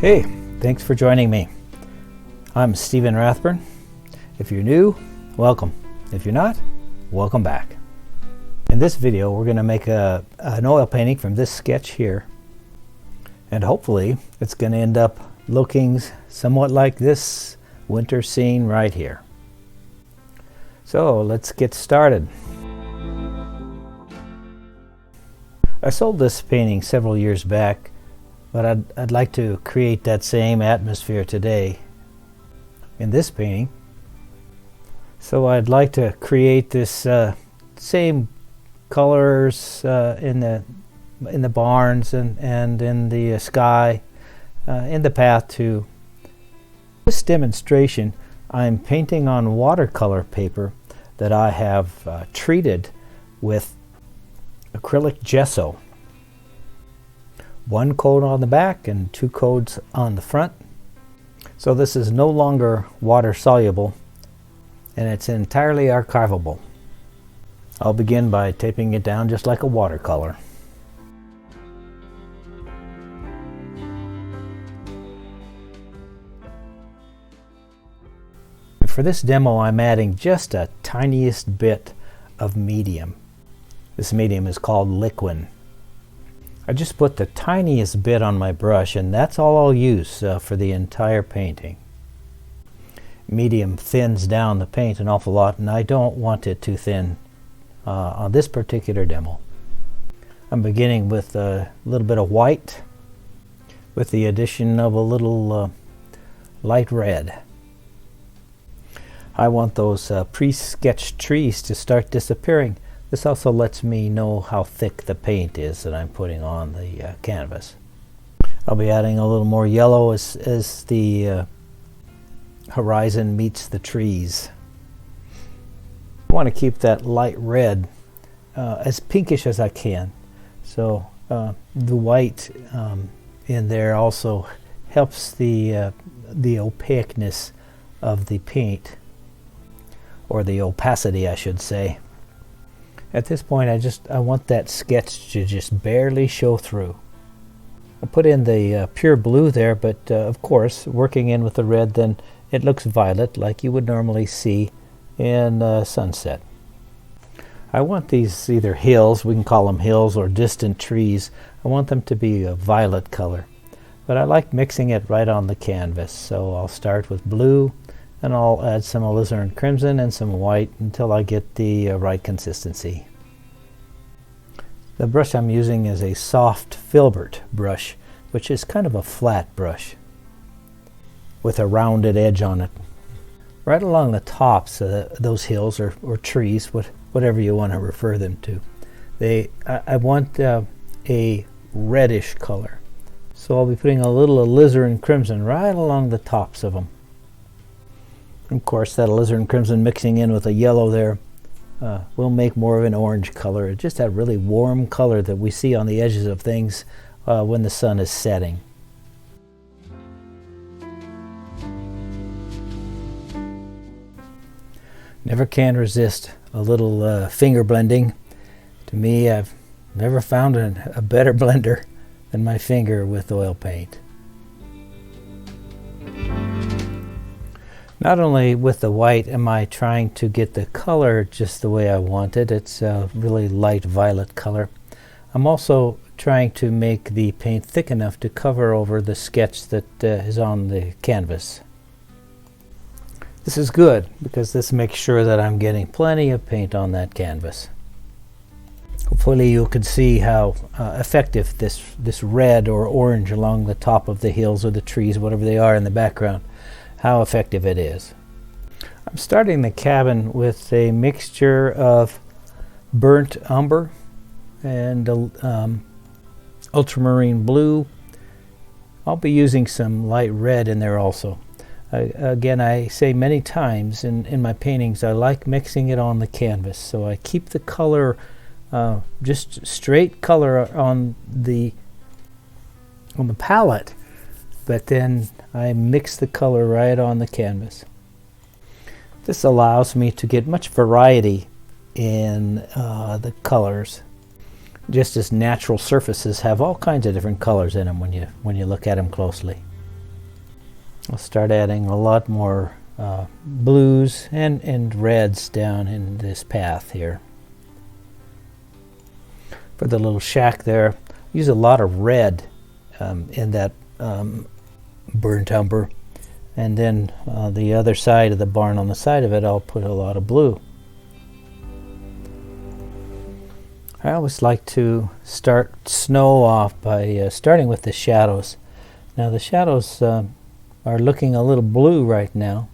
Hey, thanks for joining me. I'm Stephen Rathburn. If you're new, welcome. If you're not, welcome back. In this video, we're going to make an oil painting from this sketch here. And hopefully, it's going to end up looking somewhat like this winter scene right here. So, let's get started. I sold this painting several years back, but I'd like to create that same atmosphere today in this painting. So I'd like to create this same colors in the barns and in the sky, in the path to this demonstration. I'm painting on watercolor paper that I have treated with acrylic gesso. One coat on the back and 2 coats on the front. So this is no longer water soluble and it's entirely archivable. I'll begin by taping it down just like a watercolor. For this demo, I'm adding just a tiniest bit of medium. This medium is called liquid. I just put the tiniest bit on my brush, and that's all I'll use for the entire painting. Medium thins down the paint an awful lot, and I don't want it too thin on this particular demo. I'm beginning with a little bit of white with the addition of a little light red. I want those pre-sketched trees to start disappearing. This also lets me know how thick the paint is that I'm putting on the canvas. I'll be adding a little more yellow as the horizon meets the trees. I want to keep that light red as pinkish as I can. So the white in there also helps the opaqueness of the paint, or the opacity I should say. At this point I want that sketch to just barely show through. I put in the pure blue there, but of course working in with the red, then it looks violet like you would normally see in sunset. I want these either hills, we can call them hills, or distant trees. I want them to be a violet color, but I like mixing it right on the canvas. So I'll start with blue, and I'll add some alizarin crimson and some white until I get the right consistency. The brush I'm using is a soft filbert brush, which is kind of a flat brush with a rounded edge on it. Right along the tops of those hills or trees, whatever you want to refer them to, I want a reddish color. So I'll be putting a little alizarin crimson right along the tops of them. Of course, that alizarin crimson mixing in with a yellow there will make more of an orange color. Just that really warm color that we see on the edges of things when the sun is setting. Never can resist a little finger blending. To me, I've never found a better blender than my finger with oil paint. Not only with the white am I trying to get the color just the way I want it. It's a really light violet color. I'm also trying to make the paint thick enough to cover over the sketch that is on the canvas. This is good because this makes sure that I'm getting plenty of paint on that canvas. Hopefully you can see how effective this red or orange along the top of the hills or the trees, whatever they are in the background, how effective it is. I'm starting the cabin with a mixture of burnt umber and ultramarine blue. I'll be using some light red in there also. Again, I say many times in my paintings, I like mixing it on the canvas, so I keep the color just straight color on the palette, but then I mix the color right on the canvas. This allows me to get much variety in the colors. Just as natural surfaces have all kinds of different colors in them when you look at them closely. I'll start adding a lot more blues and reds down in this path here. For the little shack there, use a lot of red in that burnt umber, and then the other side of the barn, on the side of it, I'll put a lot of blue. I always like to start snow off by starting with the shadows. Now the shadows are looking a little blue right now,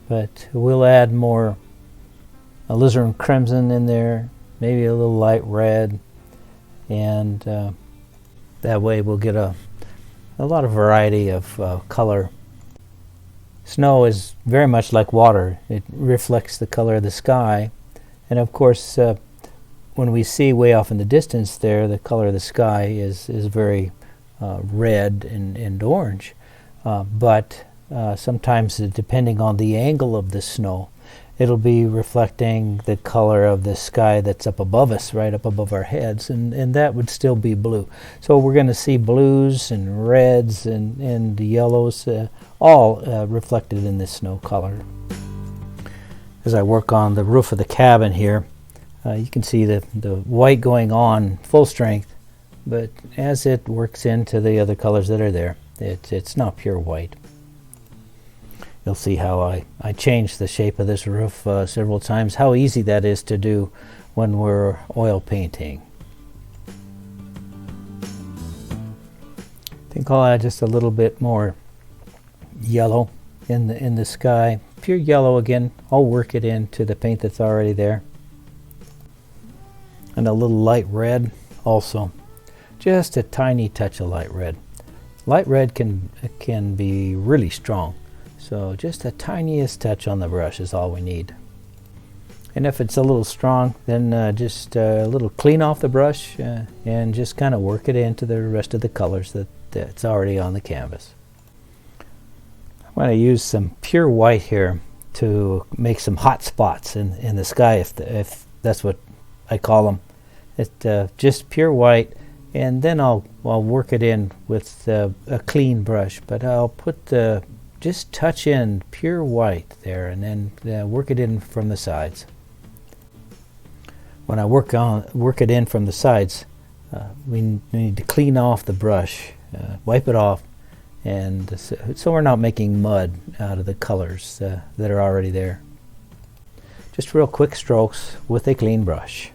but we'll add more alizarin crimson in there, maybe a little light red, and that way we'll get a lot of variety of color. Snow is very much like water. It reflects the color of the sky, and of course when we see way off in the distance there, the color of the sky is very red and orange, but sometimes depending on the angle of the snow, it'll be reflecting the color of the sky that's up above us, right up above our heads, and that would still be blue. So we're going to see blues and reds and yellows all reflected in this snow color. As I work on the roof of the cabin here, you can see the white going on full strength, but as it works into the other colors that are there, it's not pure white. You'll see how I changed the shape of this roof several times, how easy that is to do when we're oil painting. I think I'll add just a little bit more yellow in the sky. Pure yellow again. I'll work it into the paint that's already there. And a little light red also. Just a tiny touch of light red. Light red can be really strong. So just the tiniest touch on the brush is all we need. And if it's a little strong, then just a little clean off the brush and just kind of work it into the rest of the colors that's already on the canvas. I'm going to use some pure white here to make some hot spots in the sky, if that's what I call them. It's just pure white, and then I'll work it in with a clean brush, but I'll put just touch in pure white there, and then work it in from the sides. When I work it in from the sides, we need to clean off the brush, wipe it off, and so we're not making mud out of the colors that are already there. Just real quick strokes with a clean brush.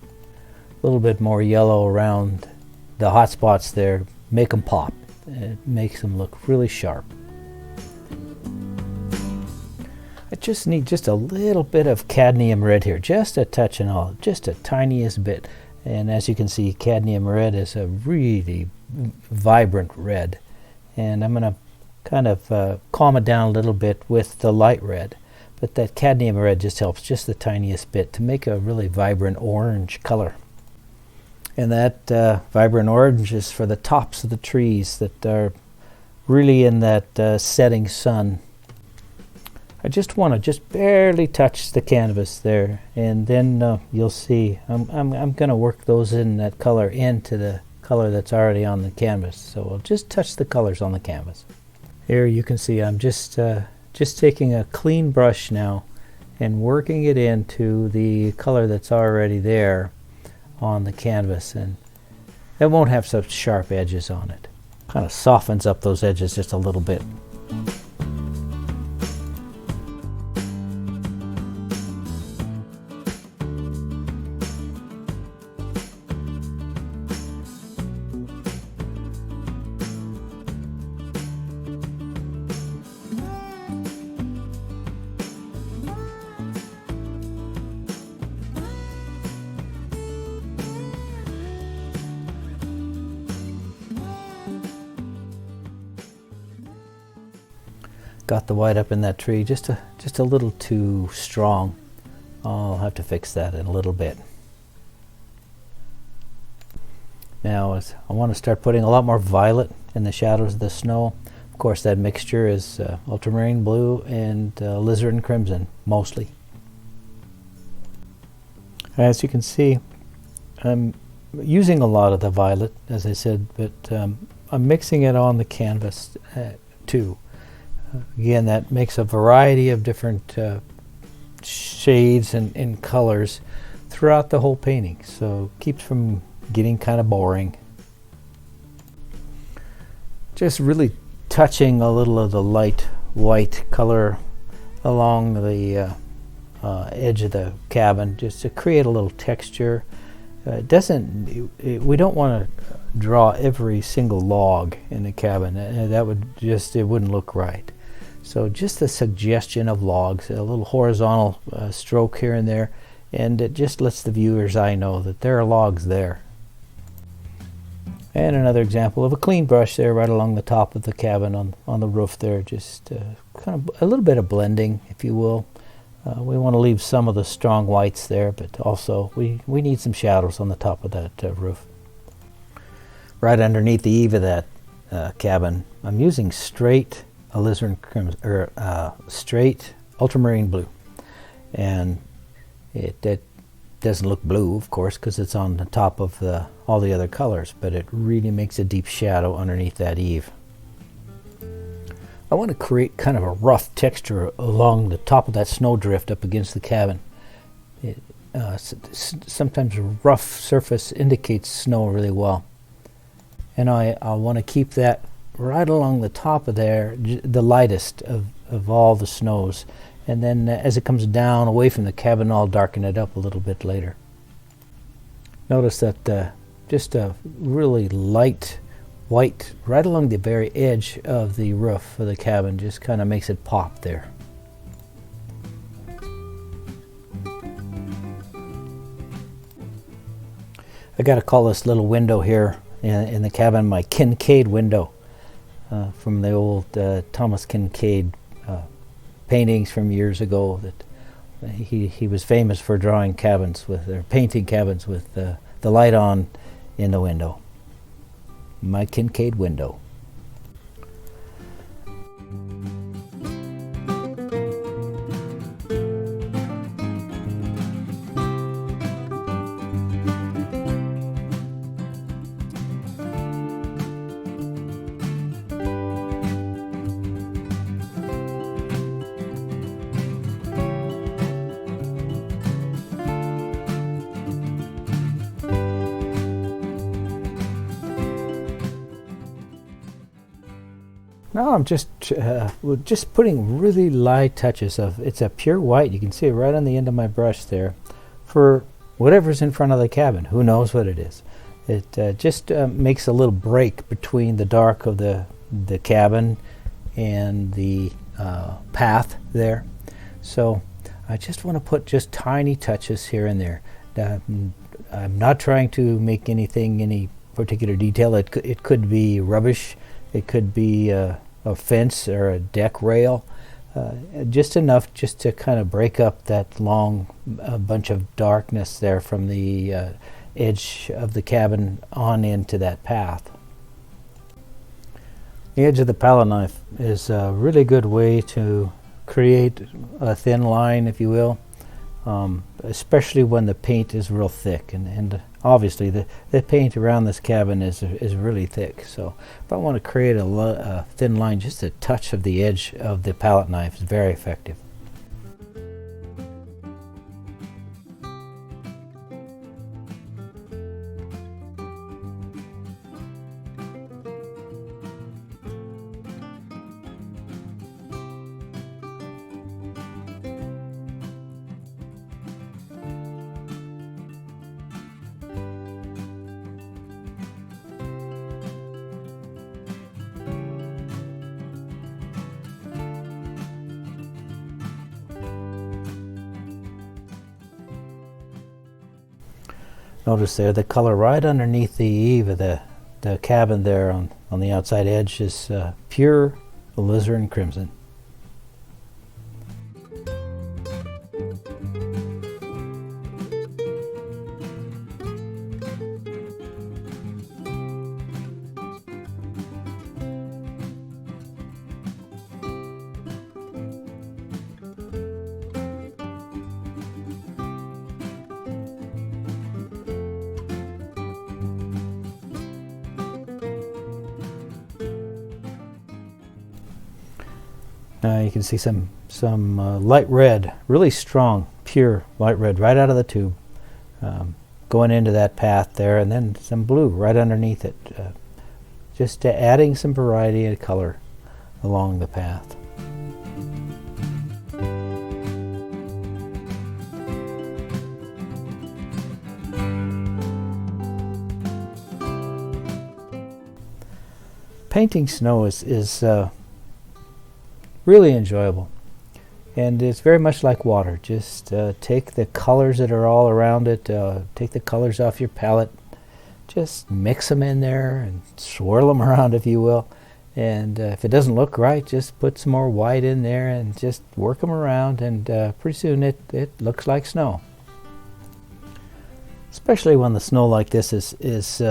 A little bit more yellow around the hot spots there, make them pop. It makes them look really sharp. I just need just a little bit of cadmium red here, just a touch and all, just a tiniest bit. And as you can see, cadmium red is a really vibrant red. And I'm going to kind of calm it down a little bit with the light red. But that cadmium red just helps just the tiniest bit to make a really vibrant orange color. And that vibrant orange is for the tops of the trees that are really in that setting sun. I just want to just barely touch the canvas there, and then you'll see I'm going to work those in that color into the color that's already on the canvas. So I'll just touch the colors on the canvas. Here you can see I'm just taking a clean brush now and working it into the color that's already there on the canvas, and it won't have such sharp edges on it. Kind of softens up those edges just a little bit. Got the white up in that tree just a little too strong. I'll have to fix that in a little bit. Now I want to start putting a lot more violet in the shadows of the snow. Of course, that mixture is ultramarine blue and alizarin crimson mostly. As you can see, I'm using a lot of the violet, as I said, but I'm mixing it on the canvas too. Again, that makes a variety of different shades and colors throughout the whole painting, so keeps from getting kind of boring. Just really touching a little of the light white color along the edge of the cabin, just to create a little texture. We don't want to draw every single log in the cabin. That would it wouldn't look right. So just a suggestion of logs, a little horizontal stroke here and there, and it just lets the viewer's eye know that there are logs there. And another example of a clean brush there right along the top of the cabin on the roof there, just kind of a little bit of blending, if you will. We want to leave some of the strong whites there, but also we need some shadows on the top of that roof. Right underneath the eave of that cabin, I'm using straight alizarin crimson, or straight ultramarine blue, and it doesn't look blue, of course, because it's on the top of all the other colors, but it really makes a deep shadow underneath that eave. I want to create kind of a rough texture along the top of that snowdrift up against the cabin. Sometimes a rough surface indicates snow really well. And I want to keep that right along the top of there, the lightest of all the snows. And then as it comes down away from the cabin, I'll darken it up a little bit later. Notice that just a really light white right along the very edge of the roof of the cabin just kind of makes it pop there. I got to call this little window here in the cabin my Kincaid window, from the old Thomas Kincaid paintings from years ago. That he was famous for drawing cabins or painting cabins with the light on in the window. My Kincaid window. Now I'm just putting really light touches of, it's a pure white, you can see it right on the end of my brush there, for whatever's in front of the cabin. Who knows what it is. It just makes a little break between the dark of the cabin and the path there. So I just want to put just tiny touches here and there. I'm not trying to make anything any particular detail. It could be rubbish. It could be a fence or a deck rail, just enough just to kind of break up that long bunch of darkness there from the edge of the cabin on into that path. The edge of the palette knife is a really good way to create a thin line, if you will, especially when the paint is real thick, and obviously the paint around this cabin is really thick. So if I want to create a thin line, just a touch of the edge of the palette knife is very effective. Notice there the color right underneath the eave of the cabin there on the outside edge is pure alizarin crimson. You can see some light red, really strong, pure light red right out of the tube, going into that path there, and then some blue right underneath it, just adding some variety and color along the path. Painting snow is really enjoyable, and it's very much like water. Just take the colors that are all around it, take the colors off your palette, just mix them in there and swirl them around, if you will, and if it doesn't look right, just put some more white in there and just work them around, and pretty soon it looks like snow. Especially when the snow like this is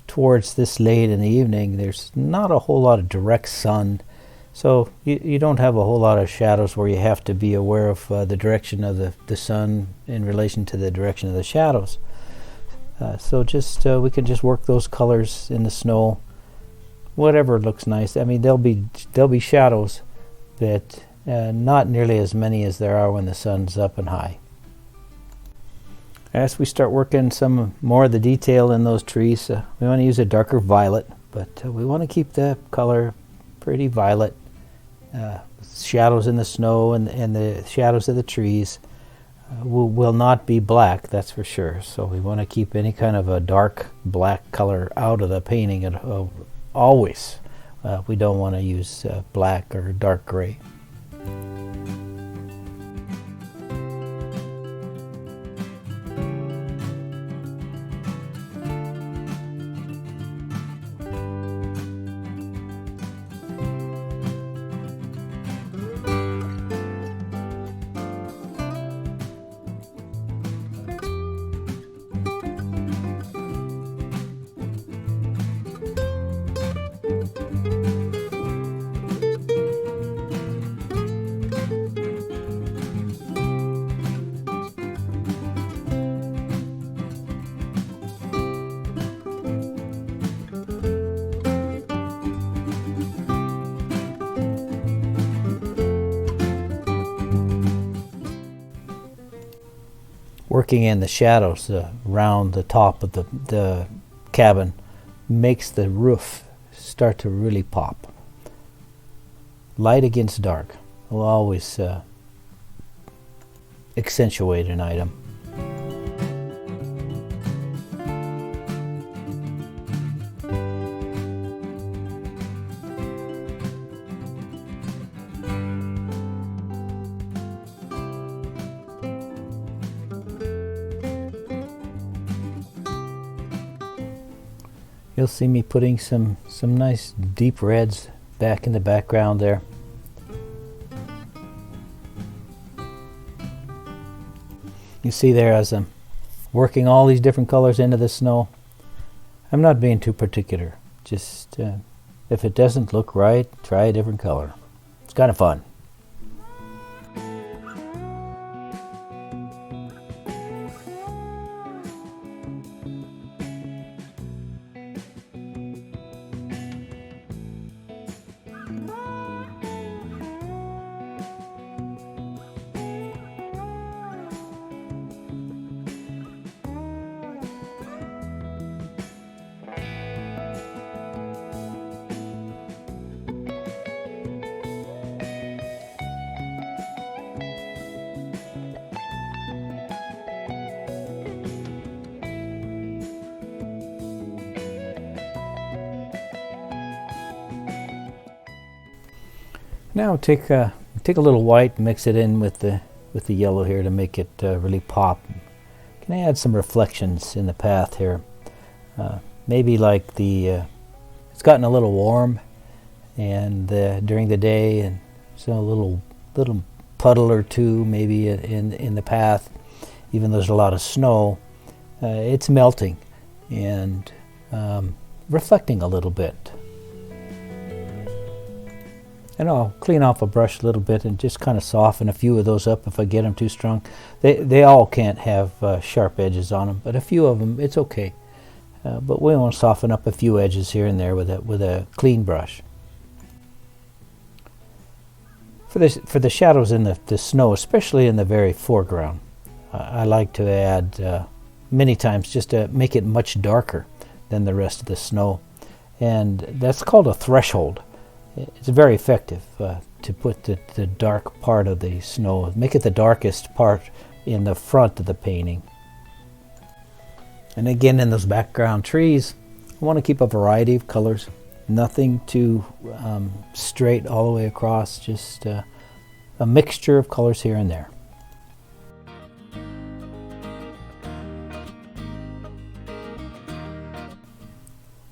towards this late in the evening, there's not a whole lot of direct sun, so you don't have a whole lot of shadows where you have to be aware of the direction of the sun in relation to the direction of the shadows. So just we can just work those colors in the snow, whatever looks nice. I mean, there'll be shadows, but not nearly as many as there are when the sun's up and high. As we start working some more of the detail in those trees, we want to use a darker violet, but we want to keep the color pretty violet. Shadows in the snow and the shadows of the trees will not be black, that's for sure. So we want to keep any kind of a dark black color out of the painting always. We don't want to use black or dark gray. Working in the shadows around the top of the cabin makes the roof start to really pop. Light against dark will always accentuate an item. You'll see me putting some nice deep reds back in the background there. You see there, as I'm working all these different colors into the snow, I'm not being too particular. Just if it doesn't look right, try a different color. It's kind of fun. Now take a little white, mix it in with the yellow here to make it really pop. Can I add some reflections in the path here? Maybe like it's gotten a little warm, and during the day, and so a little puddle or two maybe in the path. Even though there's a lot of snow, it's melting and reflecting a little bit. And I'll clean off a brush a little bit and just kind of soften a few of those up if I get them too strong. They all can't have sharp edges on them, but a few of them, it's okay. But we want to soften up a few edges here and there with a clean brush. For the shadows in the snow, especially in the very foreground, I like to add many times just to make it much darker than the rest of the snow. And that's called a threshold. It's very effective to put the dark part of the snow, make it the darkest part in the front of the painting. And again, in those background trees, I want to keep a variety of colors. Nothing too straight all the way across, just a mixture of colors here and there.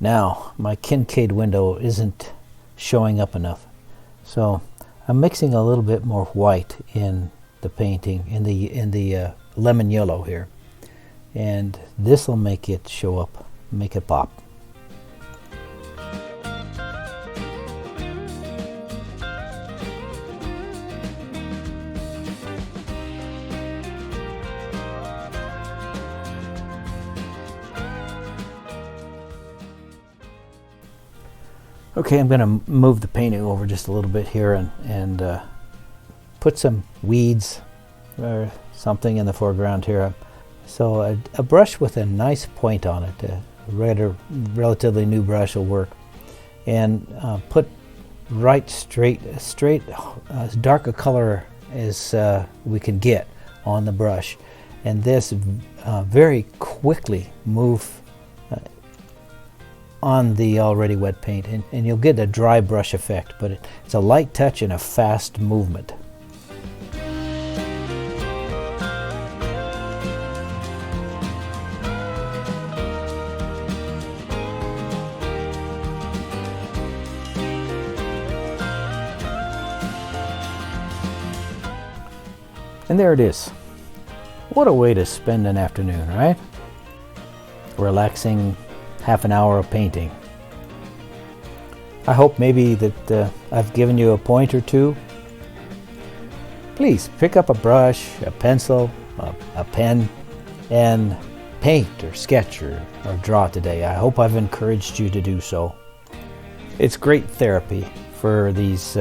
Now, my Kincaid window isn't showing up enough, so I'm mixing a little bit more white in the painting, in the lemon yellow here, and this will make it show up, make it pop. Okay, I'm going to move the painting over just a little bit here and put some weeds or something in the foreground here. So a brush with a nice point on it, a relatively new brush will work. And put straight as dark a color as we can get on the brush. And this very quickly move on the already wet paint, and you'll get a dry brush effect, but it's a light touch and a fast movement. And there it is. What a way to spend an afternoon, right? Relaxing, half an hour of painting. I hope maybe that I've given you a point or two. Please pick up a brush, a pencil, a pen, and paint or sketch or draw today. I hope I've encouraged you to do so. It's great therapy for these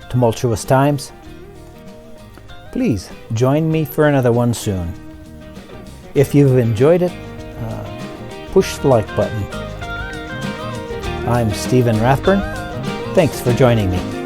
tumultuous times. Please join me for another one soon. If you've enjoyed it, push the like button. I'm Stephen Rathburn. Thanks for joining me.